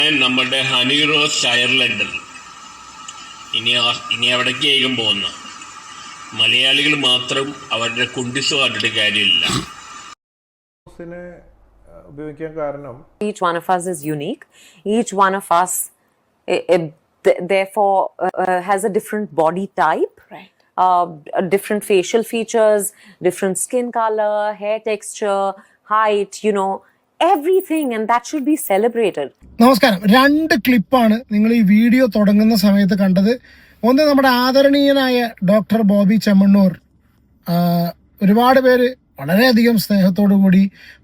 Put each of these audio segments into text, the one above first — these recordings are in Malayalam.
നമ്മുടെ ഹണി റോസ് അയർലൻഡിൽ ഇനി അവിടേക്ക് പോകുന്ന മലയാളികൾ മാത്രം അവരുടെ കുണ്ടിസ് കണ്ടിട്ട് കാര്യമില്ല. ഉപയോഗിക്കാൻ കാരണം each one of us is unique. Each one of us therefore has a different body type, right? Different facial features, different skin color, hair texture, height, everything, and that should be celebrated. നമസ്കാരം. 2 ക്ലിപ്പാണ് നിങ്ങൾ ഈ വീഡിയോ തുടങ്ങുന്ന സമയത്ത് കണ്ടത്. ഒന്ന്, നമ്മുടെ ആദരണീയനായ ഡോക്ടർ ബോബി ചെമ്മണ്ണൂർ, ഒരുപാട് പേര് വളരെയധികം സ്നേഹത്തോടു കൂടി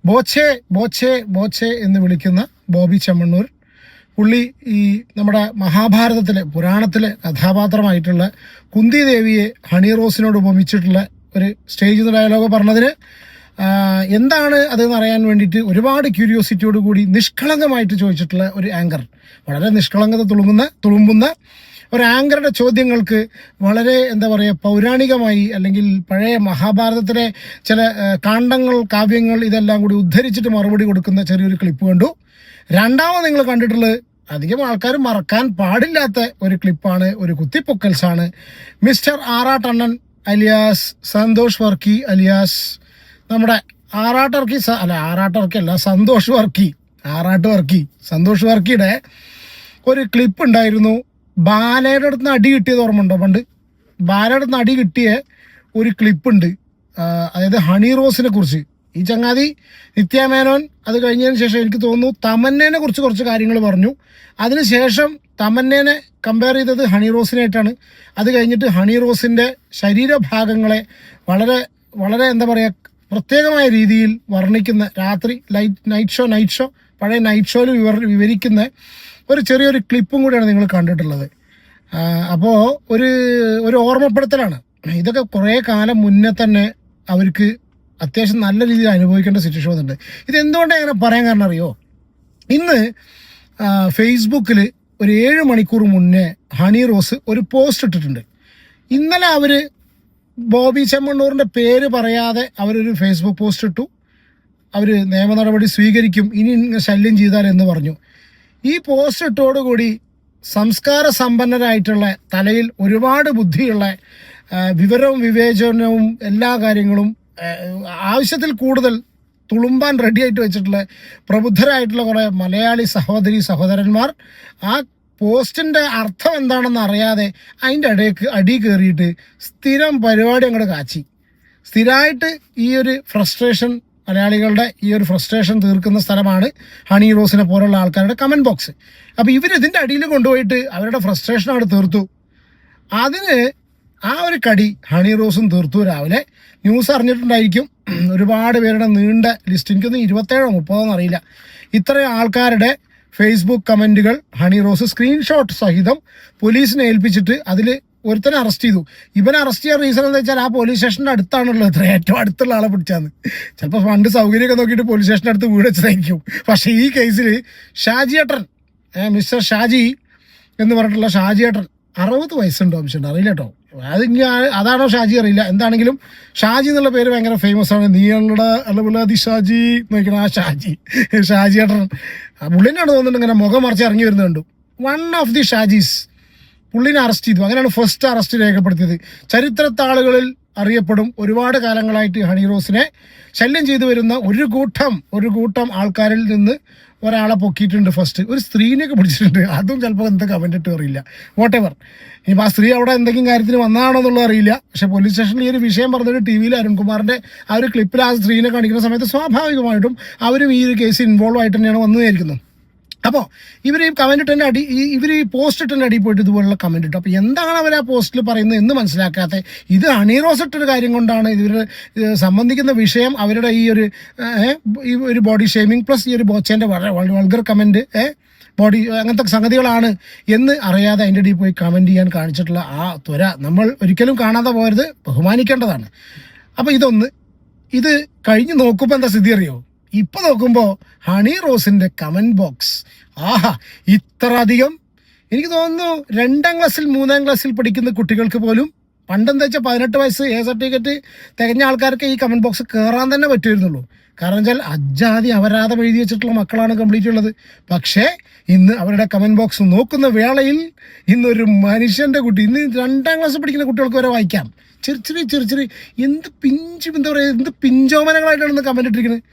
ബോച്ചെ ബോച്ചെ ബോച്ചെ എന്ന് വിളിക്കുന്ന ബോബി ചെമ്മണ്ണൂർ. പുള്ളി ഈ നമ്മുടെ മഹാഭാരതത്തിലെ പുരാണത്തിലെ കഥാപാത്രമായിട്ടുള്ള കുന്തി ദേവിയെ ഹണി റോസിനോട് ഉപമിച്ചിട്ടുള്ള ഒരു സ്റ്റേജ് ഡയലോഗ് പറഞ്ഞതിന് എന്താണ് അതെന്ന് അറിയാൻ വേണ്ടിയിട്ട് ഒരുപാട് ക്യൂരിയോസിറ്റിയോട് കൂടി നിഷ്കളങ്കമായിട്ട് ചോദിച്ചിട്ടുള്ള ഒരു ആങ്കർ, വളരെ നിഷ്കളങ്കത തുളുമ്പുന്ന ഒരു ആങ്കറുടെ ചോദ്യങ്ങൾക്ക് വളരെ പൗരാണികമായി അല്ലെങ്കിൽ പഴയ മഹാഭാരതത്തിലെ ചില കാണ്ഡങ്ങൾ, കാവ്യങ്ങൾ ഇതെല്ലാം കൂടി ഉദ്ധരിച്ചിട്ട് മറുപടി കൊടുക്കുന്ന ചെറിയൊരു ക്ലിപ്പ് കണ്ടു. രണ്ടാമത് നിങ്ങൾ കണ്ടിട്ടുള്ളത് അധികം ആൾക്കാർ മറക്കാൻ പാടില്ലാത്ത ഒരു ക്ലിപ്പാണ്, ഒരു കുത്തിപ്പൊക്കൽസാണ്. Mister Aarattannan alias Santhosh Varkey alias നമ്മുടെ സന്തോഷ് വർക്കിയുടെ ഒരു ക്ലിപ്പ് ഉണ്ടായിരുന്നു. ബാലയുടെ അടുത്ത് നിന്ന് അടി കിട്ടിയത് ഓർമ്മയുണ്ടോ? പണ്ട് ബാലയുടെ അടുത്ത് നിന്ന് അടി കിട്ടിയ ഒരു ക്ലിപ്പുണ്ട്, അതായത് ഹണി റോസിനെ കുറിച്ച്. ഈ ചങ്ങാതി നിത്യാമേനോൻ അത് കഴിഞ്ഞതിന് ശേഷം എനിക്ക് തോന്നുന്നു തമന്നേനെ കുറിച്ച് കുറച്ച് കാര്യങ്ങൾ പറഞ്ഞു. അതിനുശേഷം തമന്നേനെ കമ്പയർ ചെയ്തത് ഹണി റോസിനായിട്ടാണ്. അത് കഴിഞ്ഞിട്ട് ഹണി റോസിൻ്റെ ശരീരഭാഗങ്ങളെ വളരെ വളരെ പ്രത്യേകമായ രീതിയിൽ വർണ്ണിക്കുന്ന, രാത്രി നൈറ്റ് ഷോ പഴയ നൈറ്റ് ഷോയിൽ വിവരിക്കുന്ന ഒരു ചെറിയൊരു ക്ലിപ്പും കൂടിയാണ് നിങ്ങൾ കണ്ടിട്ടുള്ളത്. അപ്പോൾ ഒരു ഓർമ്മപ്പെടുത്തലാണ്. ഇതൊക്കെ കുറേ കാലം മുന്നേ തന്നെ അവർക്ക് അത്യാവശ്യം നല്ല രീതിയിൽ അനുഭവിക്കേണ്ട സിറ്റുവേഷൻ വന്നിട്ടുണ്ട്. ഇതെന്തുകൊണ്ടാണ് അങ്ങനെ പറയാൻ കാരണം അറിയോ? ഇന്ന് ഫേസ്ബുക്കിൽ ഒരു 7 മണിക്കൂർ മുന്നേ ഹണി റോസ് ഒരു പോസ്റ്റ് ഇട്ടിട്ടുണ്ട്. ഇന്നലെ അവർ ബോബി ചെമ്മണ്ണൂറിൻ്റെ പേര് പറയാതെ അവരൊരു ഫേസ്ബുക്ക് പോസ്റ്റ് ഇട്ടു. അവർ നിയമ നടപടി സ്വീകരിക്കും ഇനി ശല്യം ചെയ്താലെന്ന് പറഞ്ഞു. ഈ പോസ്റ്റ് ഇട്ടോടുകൂടി സംസ്കാര സമ്പന്നരായിട്ടുള്ള, തലയിൽ ഒരുപാട് ബുദ്ധിയുള്ള, വിവരവും വിവേചനവും എല്ലാ കാര്യങ്ങളും ആവശ്യത്തിൽ കൂടുതൽ തുളുമ്പാൻ റെഡിയായിട്ട് വെച്ചിട്ടുള്ള പ്രബുദ്ധരായിട്ടുള്ള കുറേ മലയാളി സഹോദരന്മാർ ആ പോസ്റ്റിൻ്റെ അർത്ഥം എന്താണെന്ന് അറിയാതെ അതിൻ്റെ അടി കയറിയിട്ട് സ്ഥിരം പരിപാടി അങ്ങോട്ട് കാച്ചി. സ്ഥിരമായിട്ട് ഈ ഒരു ഫ്രസ്ട്രേഷൻ, മലയാളികളുടെ ഈ ഒരു ഫ്രസ്ട്രേഷൻ തീർക്കുന്ന സ്ഥലമാണ് ഹണി റോസിനെ പോലുള്ള ആൾക്കാരുടെ കമൻറ്റ് ബോക്സ്. അപ്പോൾ ഇവരിതിൻ്റെ അടിയിൽ കൊണ്ടുപോയിട്ട് അവരുടെ ഫ്രസ്ട്രേഷൻ അവിടെ തീർത്തു. അതിന് ആ ഒരു കടി ഹണി റോസും തീർത്തു. രാവിലെ ന്യൂസ് അറിഞ്ഞിട്ടുണ്ടായിരിക്കും, ഒരുപാട് പേരുടെ നീണ്ട ലിസ്റ്റ്, എനിക്കൊന്ന് 27 or 30 അറിയില്ല, ഇത്രയും ആൾക്കാരുടെ ഫേസ്ബുക്ക് കമൻറ്റുകൾ ഹണി റോസ് സ്ക്രീൻഷോട്ട് സഹിതം പോലീസിനെ ഏൽപ്പിച്ചിട്ട് അതിൽ ഒരുത്തനെ അറസ്റ്റ് ചെയ്തു. ഇവനെ അറസ്റ്റ് ചെയ്യാൻ റീസൺ എന്താ വെച്ചാൽ ആ പോലീസ് സ്റ്റേഷൻ്റെ അടുത്താണുള്ളത്, ഏറ്റവും അടുത്തുള്ള ആളെ പിടിച്ചാന്ന്. ചിലപ്പോൾ ഫണ്ട് സൗകര്യമൊക്കെ നോക്കിയിട്ട് പോലീസ് സ്റ്റേഷൻ്റെ അടുത്ത് വീട് വെച്ചതായിരിക്കും. പക്ഷേ ഈ കേസിൽ ഷാജിയേട്ടൻ, മിസ്റ്റർ ഷാജി എന്ന് പറഞ്ഞിട്ടുള്ള ഷാജിയേട്ടൻ, 60 വയസ്സുണ്ടോ അംശമുണ്ട് അറിയില്ല കേട്ടോ, അതാണോ ഷാജി അറിയില്ല. എന്താണെങ്കിലും ഷാജി എന്നുള്ള പേര് ഭയങ്കര ഫേമസ് ആണ്. നീങ്ങളുടെ അളവിലാതി ഷാജി നോക്കണം, ആ ഷാജിയേട്ടൻ പുള്ളിനാണ് തോന്നുന്നുണ്ട് ഇങ്ങനെ മുഖം മറിച്ച് ഇറങ്ങി വരുന്നത് കണ്ടു. വൺ ഓഫ് ദി ഷാജീസ് പുള്ളിനെ അറസ്റ്റ് ചെയ്തു. അങ്ങനെയാണ് ഫസ്റ്റ് അറസ്റ്റ് രേഖപ്പെടുത്തിയത്. ചരിത്രത്താളുകളിൽ അറിയപ്പെടും. ഒരുപാട് കാലങ്ങളായിട്ട് ഹണി റോസിനെ ശല്യം ചെയ്തു വരുന്ന ഒരു കൂട്ടം ആൾക്കാരിൽ നിന്ന് ഒരാളെ പൊക്കിയിട്ടുണ്ട്. ഫസ്റ്റ് ഒരു സ്ത്രീനെയൊക്കെ പിടിച്ചിട്ടുണ്ട്. അതും ചിലപ്പോൾ എന്താ കമൻ്റ് ഇട്ട് അറിയില്ല, വോട്ടെവർ. ഇനിയിപ്പോൾ ആ സ്ത്രീ അവിടെ എന്തെങ്കിലും കാര്യത്തിന് വന്നതാണോ എന്നുള്ളത് അറിയില്ല. പക്ഷേ പോലീസ് സ്റ്റേഷനിൽ ഈ ഒരു വിഷയം പറഞ്ഞിട്ട് ടി വിയിൽ അരുൺകുമാറിൻ്റെ ആ ഒരു ക്ലിപ്പിൽ ആ സ്ത്രീനെ കാണിക്കുന്ന സമയത്ത് സ്വാഭാവികമായിട്ടും അവരും ഈ ഒരു കേസ് ഇൻവോൾവ് ആയിട്ട് തന്നെയാണ് വന്നു വിചാരിക്കുന്നത്. അപ്പോൾ ഇവർ ഈ കമൻ്റ് ഇട്ടതിൻ്റെ ഇവർ ഈ പോസ്റ്റ് ഇട്ടതിൻ്റെ അടിയിൽ പോയിട്ട് ഇതുപോലുള്ള കമൻ്റ് ഇട്ടു. അപ്പോൾ എന്താണ് അവർ ആ പോസ്റ്റിൽ പറയുന്നത് എന്ന് മനസ്സിലാക്കാത്ത, ഇത് ഹണി റോസ് ഇട്ടൊരു കാര്യം കൊണ്ടാണ് ഇവർ സംബന്ധിക്കുന്ന വിഷയം, അവരുടെ ഈ ഒരു ബോഡി ഷെയ്മിങ് പ്ലസ് ഈ ഒരു ബോച്ചേൻ്റെ വളരെ വൾഗർ കമൻറ്റ്, ബോഡി അങ്ങനത്തെ സംഗതികളാണ് എന്ന് അറിയാതെ അതിൻ്റെ അടിയിൽ പോയി കമൻറ്റ് ചെയ്യാൻ കാണിച്ചിട്ടുള്ള ആ ത്വര നമ്മൾ ഒരിക്കലും കാണാതെ പോകരുത്, ബഹുമാനിക്കേണ്ടതാണ്. അപ്പോൾ ഇത് കഴിഞ്ഞ് നോക്കുമ്പോൾ എന്താ സ്ഥിതി അറിയോ? ഇപ്പൊ നോക്കുമ്പോൾ ഹണി റോസിന്റെ കമന്റ് ബോക്സ്, ആഹാ, ഇത്ര അധികം. എനിക്ക് തോന്നുന്നു 2ാം ക്ലാസ്സിൽ 3ാം ക്ലാസ്സിൽ പഠിക്കുന്ന കുട്ടികൾക്ക് പോലും പണ്ടെന്താ വെച്ചാൽ 18 വയസ്സ് സർട്ടിഫിക്കറ്റ് തികഞ്ഞ ആൾക്കാർക്ക് ഈ കമന്റ് ബോക്സ് കയറാൻ തന്നെ പറ്റുമായിരുന്നുള്ളൂ. കാരണം വെച്ചാൽ അജാതി അപരാധം എഴുതി വെച്ചിട്ടുള്ള മക്കളാണ് കംപ്ലീറ്റ് ഉള്ളത്. പക്ഷേ ഇന്ന് അവരുടെ കമൻറ്റ് ബോക്സ് നോക്കുന്ന വേളയിൽ ഇന്നൊരു മനുഷ്യൻ്റെ കുട്ടി, ഇന്ന് 2ാം ക്ലാസ് പഠിക്കുന്ന കുട്ടികൾക്ക് വരെ വായിക്കാം, ചെറിയ എന്ത് എന്താ പറയുക, എന്ത് പിഞ്ചോമനങ്ങളായിട്ടാണ് ഇന്ന് കമൻ്റ് ഇട്ടിരിക്കുന്നത്.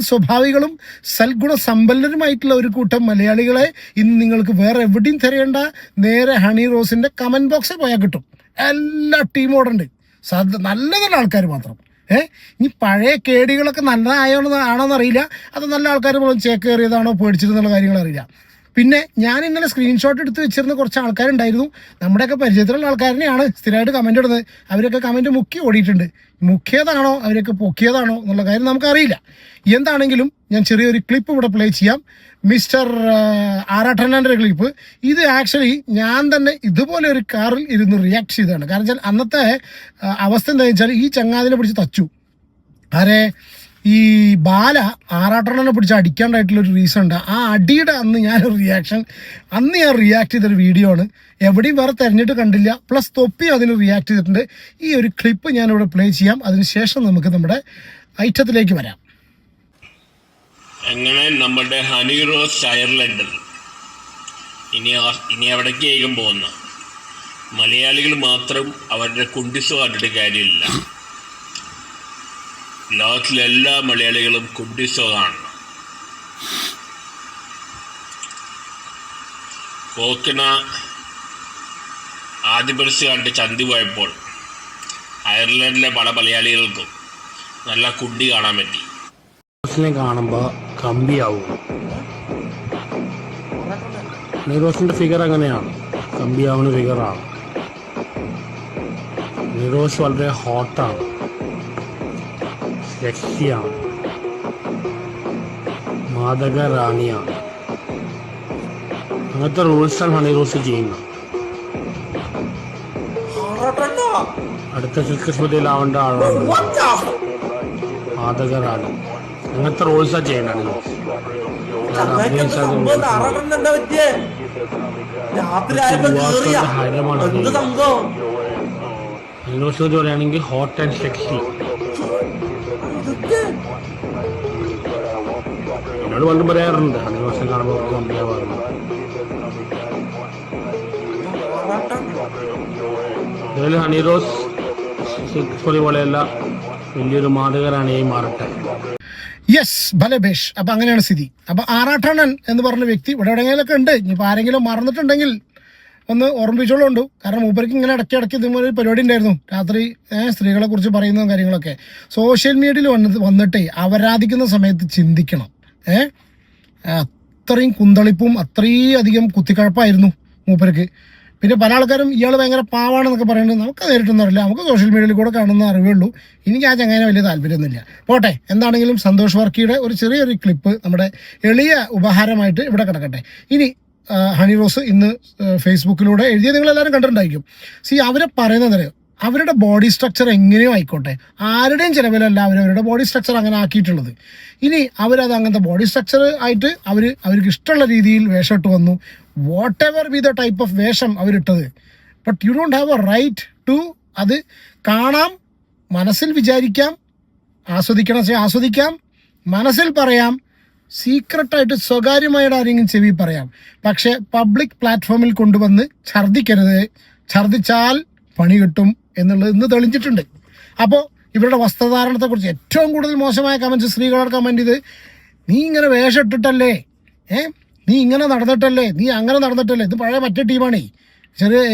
സ്വഭാവികളും സൽഗുണ സമ്പന്നരുമായിട്ടുള്ള ഒരു കൂട്ടം മലയാളികളെ ഇന്ന് നിങ്ങൾക്ക് വേറെ എവിടെയും തിരയേണ്ട, നേരെ ഹണി റോസിൻ്റെ കമൻറ്റ് ബോക്സിൽ പോയാൽ കിട്ടും. എല്ലാ ടീമോടുണ്ട്, നല്ല നല്ല ആൾക്കാർ മാത്രം. ഇനി പഴയ കേടികളൊക്കെ ആണോന്ന് അറിയില്ല, അത് നല്ല ആൾക്കാർ പോലും ചേക്കേറിയതാണോ പേടിച്ചിരുന്നുള്ള കാര്യങ്ങൾ അറിയില്ല. പിന്നെ ഞാൻ ഇന്നലെ സ്ക്രീൻഷോട്ട് എടുത്ത് വെച്ചിരുന്ന കുറച്ച് ആൾക്കാരുണ്ടായിരുന്നു, നമ്മുടെയൊക്കെ പരിചയത്തിലുള്ള ആൾക്കാരനെയാണ് സ്ഥിരമായിട്ട് കമൻ്റ് ഇടുന്നത്. അവരൊക്കെ കമൻറ്റ് മുക്കി ഓടിയിട്ടുണ്ട്. മുക്കിയതാണോ അവരൊക്കെ പൊക്കിയതാണോ എന്നുള്ള കാര്യം നമുക്കറിയില്ല. എന്താണെങ്കിലും ഞാൻ ചെറിയൊരു ക്ലിപ്പ് ഇവിടെ പ്ലേ ചെയ്യാം. മിസ്റ്റർ ആറാട്ടണ്ണൻ്റെ ക്ലിപ്പ്. ഇത് ആക്ച്വലി ഞാൻ തന്നെ ഇതുപോലെ ഒരു കാറിൽ ഇരുന്ന് റിയാക്ട് ചെയ്തതാണ്. കാരണം വെച്ചാൽ അന്നത്തെ അവസ്ഥ എന്താണെന്ന് വെച്ചാൽ ഈ ചങ്ങാതിനെ പിടിച്ച് തച്ചു. ആരെ? ഈ ബാല ആറാട്ടണ്ണനെ പിടിച്ച് അടിക്കാണ്ടായിട്ടുള്ളൊരു റീസൺ ഉണ്ട്. ആ അടിയുടെ അന്ന് ഞാൻ റിയാക്ട് ചെയ്തൊരു വീഡിയോ ആണ്. എവിടെയും വേറെ തിരഞ്ഞിട്ട് കണ്ടില്ല. പ്ലസ് തൊപ്പി അതിന് റിയാക്ട് ചെയ്തിട്ടുണ്ട്. ഈ ഒരു ക്ലിപ്പ് ഞാനിവിടെ പ്ലേ ചെയ്യാം. അതിനുശേഷം നമുക്ക് നമ്മുടെ ഐറ്റത്തിലേക്ക് വരാം. അങ്ങനെ നമ്മുടെ ഹണി റോസ് അയർലൻഡിൽ ഇനി എവിടേക്കായിരിക്കും പോകുന്ന മലയാളികൾ മാത്രം അവരുടെ കുണ്ടിസോ കണ്ടിട്ട് കാര്യമില്ല. ലോകത്തിലെ എല്ലാ മലയാളികളും കുണ്ടിസോ കാണണം. കോക്കിന ആദ്യ പരസ്യം കണ്ട് ചന്തി പോയപ്പോൾ അയർലൻഡിലെ പല മലയാളികൾക്കും നല്ല കുണ്ടി കാണാൻ പറ്റി. കാണുമ്പോൾ കമ്പിയാവും. നീറോസിന്റെ ഫിഗർ അങ്ങനെയാണ്, കമ്പിയാവുന്ന ഫിഗറാണ്. നീറോസ് വളരെ ഹോട്ടാണ്, സെക്സിയാണ്, മാദക റാണിയാണ്. അങ്ങനത്തെ റൂൾസാണ് ഹണി റോസ് ചെയ്യുന്നത്. അടുത്ത സിൽക്ക് സ്മൃതിയിലാവേണ്ട ആളാണ് മാദക റാണി. അങ്ങനത്തെ റോൾസാണ് ചെയ്യണത്. ഹൈറോസ് പറയുകയാണെങ്കിൽ ഹോട്ട് ആൻഡ് സെക്സി. എന്നോട് പണ്ടും പറയാറുണ്ട് ഹൈറോസിനെ കാണുമ്പോൾ കമ്പിയാവാറുണ്ട്. അതുപോലെ ഹണി റോസ് സിൽക്ക് പോലെയല്ല, വലിയൊരു മാതകരാണിയായി മാറട്ടെ. യെസ്, ഭലബേഷ്. അപ്പം അങ്ങനെയാണ് സ്ഥിതി. അപ്പം ആറാട്ടണ്ണൻ എന്ന് പറഞ്ഞ വ്യക്തി ഇവിടെ എവിടെയെങ്കിലൊക്കെ ഉണ്ട്. ഇനിയിപ്പോൾ ആരെങ്കിലും മറന്നിട്ടുണ്ടെങ്കിൽ ഒന്ന് ഓർമ്മിപ്പിച്ചോളുണ്ട്. കാരണം മൂപ്പർക്ക് ഇങ്ങനെ ഇടയ്ക്കിടയ്ക്ക് ഇതുപോലെ ഒരു പരിപാടി ഉണ്ടായിരുന്നു, രാത്രി സ്ത്രീകളെ കുറിച്ച് പറയുന്നതും കാര്യങ്ങളൊക്കെ. സോഷ്യൽ മീഡിയയിൽ വന്നിട്ടേ അവരാധിക്കുന്ന സമയത്ത് ചിന്തിക്കണം. അത്രയും കുന്തളിപ്പും അത്രയും അധികം കുത്തിക്കഴപ്പായിരുന്നു മൂപ്പർക്ക്. പിന്നെ പല ആൾക്കാരും ഇയാൾ ഭയങ്കര പാവാണെന്നൊക്കെ പറയുന്നത് നമുക്ക് നേരിട്ടൊന്നും അറിയില്ല. നമുക്ക് സോഷ്യൽ മീഡിയയിൽ കൂടെ കാണുന്ന അറിവേ ഉള്ളൂ. എനിക്ക് ആ ചങ്ങനെ വലിയ താല്പര്യമൊന്നുമില്ല. പോട്ടെ, എന്താണെങ്കിലും സന്തോഷ് വർക്കിയുടെ ഒരു ചെറിയൊരു ക്ലിപ്പ് നമ്മുടെ എളിയ ഉപഹാരമായിട്ട് ഇവിടെ കിടക്കട്ടെ. ഇനി ഹണി റോസ് ഇന്ന് ഫേസ്ബുക്കിലൂടെ എഴുതിയ നിങ്ങളെല്ലാവരും കണ്ടിട്ടുണ്ടായിരിക്കും. അവരെ പറയുന്നത് അവരുടെ ബോഡി സ്ട്രക്ചർ എങ്ങനെയോ ആയിക്കോട്ടെ, ആരുടെയും ചിലവിലല്ല അവരവരുടെ ബോഡി സ്ട്രക്ചർ അങ്ങനെ ആക്കിയിട്ടുള്ളത്. ഇനി അവരത് അങ്ങനത്തെ ബോഡി സ്ട്രക്ചർ ആയിട്ട് അവർക്ക് ഇഷ്ടമുള്ള രീതിയിൽ വേഷം ഇട്ട് വന്നു. Whatever be the type of വേഷം അവരിട്ടത്, but you don't have a right to അത് കാണാം, മനസ്സിൽ വിചാരിക്കാം, ആസ്വദിക്കാം, മനസ്സിൽ പറയാം, സീക്രട്ടായിട്ട് സ്വകാര്യമായിട്ട് ആരെങ്കിലും ചെവി പറയാം. പക്ഷേ പബ്ലിക് പ്ലാറ്റ്ഫോമിൽ കൊണ്ടുവന്ന് ഛർദ്ദിക്കരുത്, ഛർദ്ദിച്ചാൽ പണി കിട്ടും എന്നുള്ളത് ഇന്ന് തെളിഞ്ഞിട്ടുണ്ട്. അപ്പോൾ ഇവരുടെ വസ്ത്രധാരണത്തെക്കുറിച്ച് ഏറ്റവും കൂടുതൽ മോശമായ കമൻറ്റ്സ് സ്ത്രീകളോട് കമൻറ്റ് ചെയ്ത്, നീ ഇങ്ങനെ വേഷം ഇട്ടിട്ടല്ലേ, നീ ഇങ്ങനെ നടന്നിട്ടല്ലേ, നീ അങ്ങനെ നടന്നിട്ടല്ലേ. ഇത് പഴയ മറ്റേ ടീമാണേ.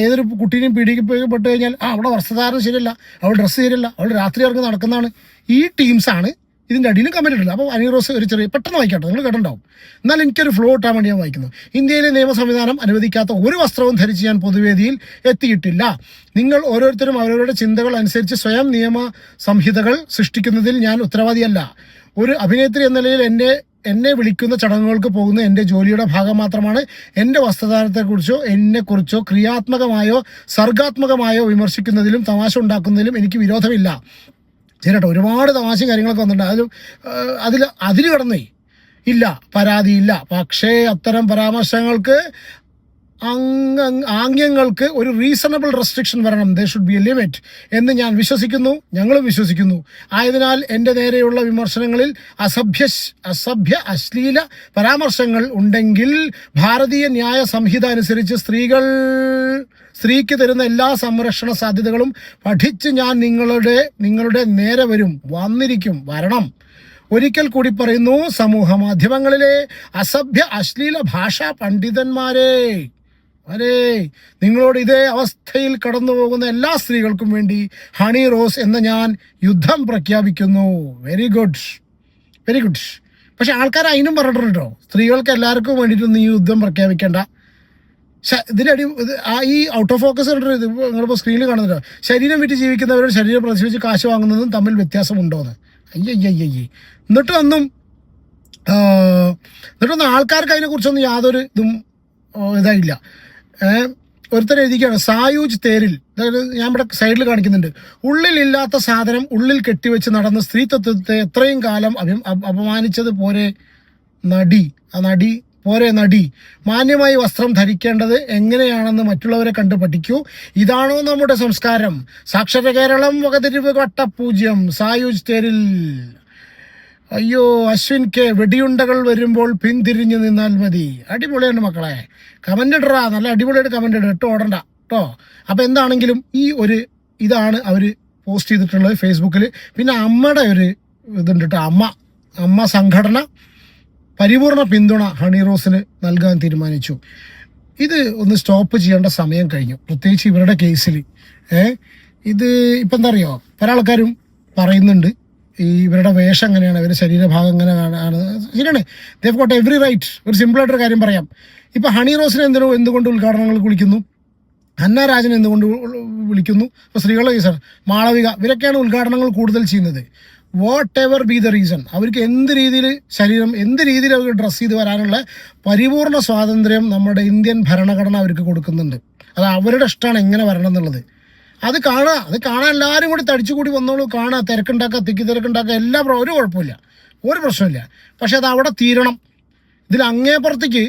ഏതൊരു കുട്ടീനെയും പീഡിക്കപ്പെട്ട് കഴിഞ്ഞാൽ അവളുടെ വസ്ത്രധാരണം ശരിയല്ല, അവൾ ഡ്രസ്സ് ശരിയല്ല, അവൾ രാത്രി ഇറങ്ങി നടക്കുന്നതാണ്. ഈ ടീംസാണ് ഇതിൻ്റെ അടിയിലും കമൻറ്റ് ഇട്ടില്ല. അപ്പോൾ ഹണി റോസ് ഒരു ചെറിയ പെട്ടെന്ന് വായിക്കട്ടെ, നിങ്ങൾ കേട്ടിട്ടുണ്ടാവും. എന്നാൽ എനിക്കൊരു ഫ്ലോ ഇട്ടാൻ വേണ്ടി ഞാൻ വായിക്കുന്നു. ഇന്ത്യയിലെ നിയമ സംവിധാനം അനുവദിക്കാത്ത ഒരു വസ്ത്രവും ധരിച്ച് ഞാൻ പൊതുവേദിയിൽ എത്തിയിട്ടില്ല. നിങ്ങൾ ഓരോരുത്തരും അവരവരുടെ ചിന്തകൾ അനുസരിച്ച് സ്വയം നിയമ സംഹിതകൾ സൃഷ്ടിക്കുന്നതിൽ ഞാൻ ഉത്തരവാദിയല്ല. ഒരു അഭിനേത്രി എന്ന നിലയിൽ എന്നെ വിളിക്കുന്ന ചടങ്ങുകൾക്ക് പോകുന്ന എൻ്റെ ജോലിയുടെ ഭാഗം മാത്രമാണ്. എൻ്റെ വസ്ത്രധാരണത്തെക്കുറിച്ചോ എന്നെക്കുറിച്ചോ ക്രിയാത്മകമായോ സർഗാത്മകമായോ വിമർശിക്കുന്നതിലും തമാശ ഉണ്ടാക്കുന്നതിലും എനിക്ക് വിരോധമില്ല. ശരിട്ടോ, ഒരുപാട് തമാശയും കാര്യങ്ങളൊക്കെ വന്നിട്ടുണ്ട്. അതിൽ കടന്നേ ഇല്ല, പരാതിയില്ല. പക്ഷേ അത്തരം പരാമർശങ്ങൾക്ക് ആംഗ്യങ്ങൾക്ക് ഒരു റീസണബിൾ റെസ്ട്രിക്ഷൻ വരണം. They should be A limit എന്ന് ഞാൻ വിശ്വസിക്കുന്നു, ഞങ്ങളും വിശ്വസിക്കുന്നു. ആയതിനാൽ എൻ്റെ നേരെയുള്ള വിമർശനങ്ങളിൽ അസഭ്യ അശ്ലീല പരാമർശങ്ങൾ ഉണ്ടെങ്കിൽ ഭാരതീയ ന്യായ സംഹിത അനുസരിച്ച് സ്ത്രീക്ക് തരുന്ന എല്ലാ സംരക്ഷണ സാധ്യതകളും പഠിച്ച് ഞാൻ നിങ്ങളുടെ നേരെ വരണം. ഒരിക്കൽ കൂടി പറയുന്നു, സമൂഹ മാധ്യമങ്ങളിലെ അസഭ്യ അശ്ലീല ഭാഷാ പണ്ഡിതന്മാരെ, നിങ്ങളോട് ഇതേ അവസ്ഥയിൽ കടന്നു പോകുന്ന എല്ലാ സ്ത്രീകൾക്കും വേണ്ടി ഹണി റോസ് എന്ന ഞാൻ യുദ്ധം പ്രഖ്യാപിക്കുന്നു. Very good. പക്ഷെ ആൾക്കാർ അതിനും പറഞ്ഞിട്ടുണ്ടോ, സ്ത്രീകൾക്ക് എല്ലാവർക്കും വേണ്ടിയിട്ട് നീ യുദ്ധം പ്രഖ്യാപിക്കേണ്ട. ഇതിനടി ഈ ഔട്ട് ഓഫ് ഫോക്കസ് ഇത് നിങ്ങളിപ്പോൾ സ്ക്രീനിൽ കാണുന്നുണ്ടോ, ശരീരം വിറ്റ് ജീവിക്കുന്നവരോട് ശരീരം പ്രസവിച്ച് കാശ് വാങ്ങുന്നതും തമ്മിൽ വ്യത്യാസമുണ്ടോയെന്ന്. എന്നിട്ടൊന്നും ആൾക്കാർക്ക് അതിനെക്കുറിച്ചൊന്നും യാതൊരു ഇതായില്ല. ഒരുത്തരം എഴുതിക്കുകയാണ്, സായൂജ് തേരിൽ, അതായത് ഞാൻ ഇവിടെ സൈഡിൽ കാണിക്കുന്നുണ്ട്, ഉള്ളിലില്ലാത്ത സാധനം ഉള്ളിൽ കെട്ടിവെച്ച് നടന്ന സ്ത്രീത്വത്തെ എത്രയും കാലം അപമാനിച്ചത് പോരെ നടി മാന്യമായി വസ്ത്രം ധരിക്കേണ്ടത് എങ്ങനെയാണെന്ന് മറ്റുള്ളവരെ കണ്ട് പഠിക്കൂ. ഇതാണോ നമ്മുടെ സംസ്കാരം? സാക്ഷര കേരളം വകതിരിവ് വട്ടപൂജ്യം. സായൂജ് തേരിൽ. അയ്യോ അശ്വിൻ കെ, വെടിയുണ്ടകൾ വരുമ്പോൾ പിന്തിരിഞ്ഞു നിന്നാൽ മതി. അടിപൊളിയാണ് മക്കളെ, കമന്റ് ഇടറാ, നല്ല അടിപൊളിയായിട്ട് കമന്റ് ഇടുക കേട്ടോ, ഓടണ്ട കേട്ടോ. അപ്പം എന്താണെങ്കിലും ഇതാണ് അവർ പോസ്റ്റ് ചെയ്തിട്ടുള്ളത് ഫേസ്ബുക്കിൽ. പിന്നെ അമ്മയുടെ ഒരു ഇതുണ്ട് കേട്ടോ, അമ്മ സംഘടന പരിപൂർണ പിന്തുണ ഹണി റോസിന് നൽകാൻ തീരുമാനിച്ചു. ഇത് ഒന്ന് സ്റ്റോപ്പ് ചെയ്യേണ്ട സമയം കഴിഞ്ഞു, പ്രത്യേകിച്ച് ഇവരുടെ കേസിൽ. ഇത് ഇപ്പം എന്താ അറിയോ, പല ആൾക്കാരും പറയുന്നുണ്ട് ഇവരുടെ വേഷം എങ്ങനെയാണ്, ഇവരുടെ ശരീരഭാഗം എങ്ങനെയാണ്. ശരിയാണ്, ദേ ഗോട്ട് എവറി റൈറ്റ്. ഒരു സിമ്പിളായിട്ടൊരു കാര്യം പറയാം. ഇപ്പം ഹണി റോസിനെ എന്തുകൊണ്ട് ഉദ്ഘാടനങ്ങൾ വിളിക്കുന്നു, അന്ന രാജൻ എന്തുകൊണ്ട് വിളിക്കുന്നു, ഇപ്പോൾ സ്ത്രീകളുടെ കേസാണ്, മാളവിക, ഇവരൊക്കെയാണ് ഉദ്ഘാടനങ്ങൾ കൂടുതൽ ചെയ്യുന്നത്. What ever be the reason, അവർക്ക് എന്ത് രീതിയിൽ അവർ ഡ്രസ്സ് ചെയ്ത് വരാനുള്ള പരിപൂർണ സ്വാതന്ത്ര്യം നമ്മുടെ ഇന്ത്യൻ ഭരണഘടന അവർക്ക് കൊടുക്കുന്നുണ്ട്. അത് അവരുടെ ഇഷ്ടമാണ് എങ്ങനെ വരണം എന്നുള്ളത്. അത് കാണാൻ എല്ലാവരും കൂടി തടിച്ചുകൂടി വന്നോളൂ, കാണാം, തിരക്കുണ്ടാക്കുക, ഒരു കുഴപ്പമില്ല, ഒരു പ്രശ്നമില്ല. പക്ഷെ അത് അവിടെ തീരണം. ഇതിൽ അങ്ങേപ്പുറത്തേക്ക്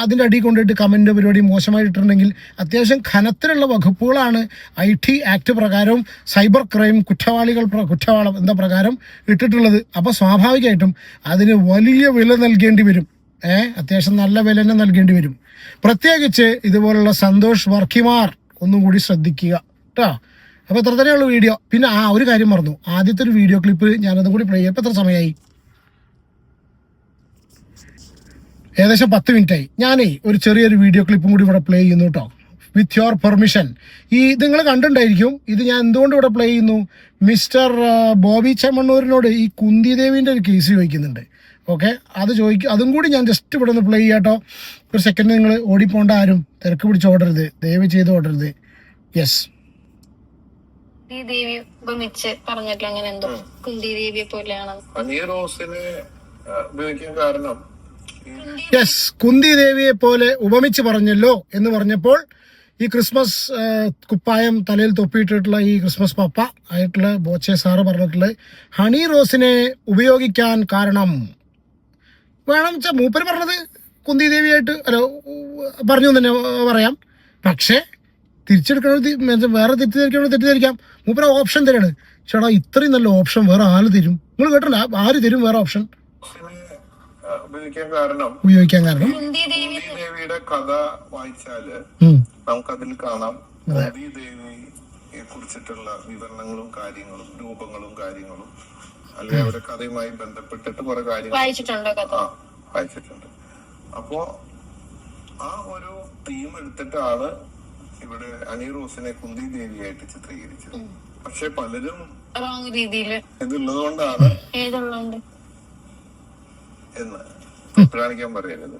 അതിൻ്റെ അടി കൊണ്ടിട്ട് കമൻറ്റ് പരിപാടി മോശമായിട്ടുണ്ടെങ്കിൽ അത്യാവശ്യം ഖനത്തിലുള്ള വകുപ്പുകളാണ് IT ആക്ട് പ്രകാരവും സൈബർ ക്രൈം കുറ്റവാളം എന്ന പ്രകാരം ഇട്ടിട്ടുള്ളത്. അപ്പോൾ സ്വാഭാവികമായിട്ടും അതിന് വലിയ വില നൽകേണ്ടി വരും. അത്യാവശ്യം നല്ല വില തന്നെ നൽകേണ്ടി വരും. പ്രത്യേകിച്ച് ഇതുപോലുള്ള സന്തോഷ് വർക്കിമാർ ഒന്നും കൂടി ശ്രദ്ധിക്കുക കേട്ടോ. അപ്പോൾ എത്ര തന്നെയുള്ള വീഡിയോ. പിന്നെ ഒരു കാര്യം മറന്നു, ആദ്യത്തെ ഒരു വീഡിയോ ക്ലിപ്പ് ഞാനതും കൂടി പ്ലേ ചെയ്യാം. ഇപ്പോൾ എത്ര സമയമായി? ഏകദേശം 10 മിനിറ്റായി. ഞാനേ ഒരു ചെറിയൊരു വീഡിയോ ക്ലിപ്പും കൂടി ഇവിടെ പ്ലേ ചെയ്യുന്നു കേട്ടോ, വിത്ത് യുവർ പെർമിഷൻ. നിങ്ങൾ കണ്ടിട്ടുണ്ടായിരിക്കും. ഇത് ഞാൻ എന്തുകൊണ്ട് ഇവിടെ പ്ലേ ചെയ്യുന്നു, മിസ്റ്റർ ബോബി ചെമ്മണ്ണൂരിനോട് ഈ കുന്തി ദേവിൻ്റെ ഒരു കേസ് ചോദിക്കുന്നുണ്ട്. ഓക്കെ, അതും കൂടി ഞാൻ ജസ്റ്റ് ഇവിടെ ഒന്ന് പ്ലേ ചെയ്യാം കേട്ടോ. ഒരു സെക്കൻഡ്, നിങ്ങൾ ഓടിപ്പോണ്ട, ആരും തിരക്ക് പിടിച്ച് ഓടരുത്, ദയവ് ചെയ്ത് ഓടരുത്. യെസ്, ദേവി ഉപമിച്ച് പറഞ്ഞിട്ട് അങ്ങനെ എന്തോ കുന്തി ദേവിയെ പോലെയാണ് ഹണി റോസിനെ ഉപയോഗിക്കാൻ കാരണം. യെസ്, കുന്തി ദേവിയെ പോലെ ഉപമിച്ച് പറഞ്ഞല്ലോ എന്ന് പറഞ്ഞപ്പോൾ ഈ ക്രിസ്മസ് കുപ്പായം തലയിൽ തൊപ്പിയിട്ടിട്ടുള്ള ഈ ക്രിസ്മസ് പപ്പ ആയിട്ടുള്ള ബോച്ചെ സാറ് പറഞ്ഞിട്ടുള്ളത് ഹണി റോസിനെ ഉപയോഗിക്കാൻ കാരണം വേണം വെച്ചാൽ മൂപ്പര് പറഞ്ഞത് കുന്തി ദേവിയായിട്ട് പറഞ്ഞു തന്നെ പറയാം. പക്ഷേ തിരിച്ചെടുക്കണത് വേറെ തെറ്റിദ്ധരിക്കാം. മൂപ്പര ഓപ്ഷൻ തരാണ്. ചേട്ടാ ഇത്രയും നല്ല ഓപ്ഷൻ വേറെ ആര് തരും? നിങ്ങൾ കേട്ടില്ല, ആര് തരും വേറെ ഓപ്ഷൻ ഉപയോഗിക്കാൻ കാരണം ദേവിയുടെ കഥ വായിച്ചാല് നമുക്കതിൽ കാണാം കുന്തി ദേവിയെ കുറിച്ചിട്ടുള്ള വിവരണങ്ങളും കാര്യങ്ങളും രൂപങ്ങളും കാര്യങ്ങളും, അല്ലെങ്കിൽ അവരുടെ കഥയുമായി ബന്ധപ്പെട്ടിട്ട് കുറെ കാര്യങ്ങൾ വായിച്ചിട്ടുണ്ട്. അപ്പോ ആ ഒരു തീം എടുത്തിട്ടാണ് ഇവിടെ ഹണി റോസിനെ കുന്തി ദേവിയായിട്ട് ചിത്രീകരിച്ചത്. പക്ഷെ പലരും ഇതുള്ളത് കൊണ്ടാണ് എന്ന് അഭിപ്രാണിക്കാൻ പറയരുത്.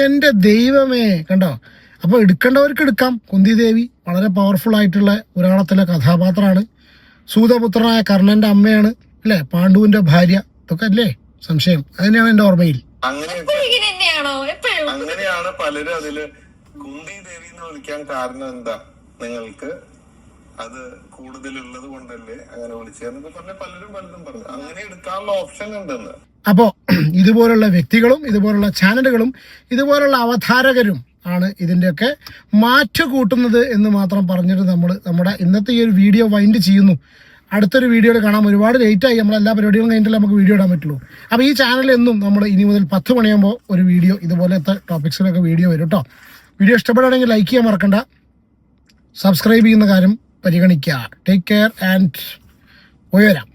എന്റെ ദൈവമേ, കണ്ടോ? അപ്പൊ എടുക്കേണ്ടവർക്ക് എടുക്കാം. കുന്തി ദേവി വളരെ പവർഫുൾ ആയിട്ടുള്ള പുരാണത്തിലെ കഥാപാത്രമാണ്. സൂതപുത്രനായ കർണന്റെ അമ്മയാണ് അല്ലെ, പാണ്ഡുവിന്റെ ഭാര്യ. ഇതൊക്കെ അല്ലേ സംശയം? അതിനെയാണ് എന്റെ ഓർമ്മയിൽ. അങ്ങനെയാണ് പലരും അതില് കുന്തി ദേവി എന്ന് വിളിക്കാൻ കാരണം എന്താ, നിങ്ങൾക്ക് അത് കൂടുതലുള്ളത് കൊണ്ടല്ലേ അങ്ങനെ വിളിച്ചതെന്നൊക്കെ പറഞ്ഞ പലരും പറഞ്ഞു. അങ്ങനെ എടുക്കാനുള്ള ഓപ്ഷൻ ഉണ്ടെന്ന്. അപ്പോൾ ഇതുപോലുള്ള വ്യക്തികളും ഇതുപോലുള്ള ചാനലുകളും ഇതുപോലുള്ള അവതാരകരും ആണ് ഇതിൻ്റെയൊക്കെ മാറ്റു കൂട്ടുന്നത് എന്ന് മാത്രം പറഞ്ഞിട്ട് നമ്മുടെ ഇന്നത്തെ ഈ ഒരു വീഡിയോ വൈൻഡ് ചെയ്യുന്നു. അടുത്തൊരു വീഡിയോയിൽ കാണാം. ഒരുപാട് ലേറ്റായി, നമ്മളെല്ലാ പരിപാടികളും കഴിഞ്ഞിട്ടല്ലേ നമുക്ക് വീഡിയോ ഇടാൻ പറ്റുള്ളൂ. അപ്പോൾ ഈ ചാനലിൽ എന്നും നമ്മൾ ഇനി മുതൽ 10 മണിയാകുമ്പോൾ ഒരു വീഡിയോ ഇതുപോലത്തെ ടോപ്പിക്സിലൊക്കെ വീഡിയോ വരും കേട്ടോ. വീഡിയോ ഇഷ്ടപ്പെടുകയാണെങ്കിൽ ലൈക്ക് ചെയ്യാൻ മറക്കണ്ട, സബ്സ്ക്രൈബ് ചെയ്യുന്ന കാര്യം പരിഗണിക്കുക. ടേക്ക് കെയർ ആൻഡ് പോയി വരാം.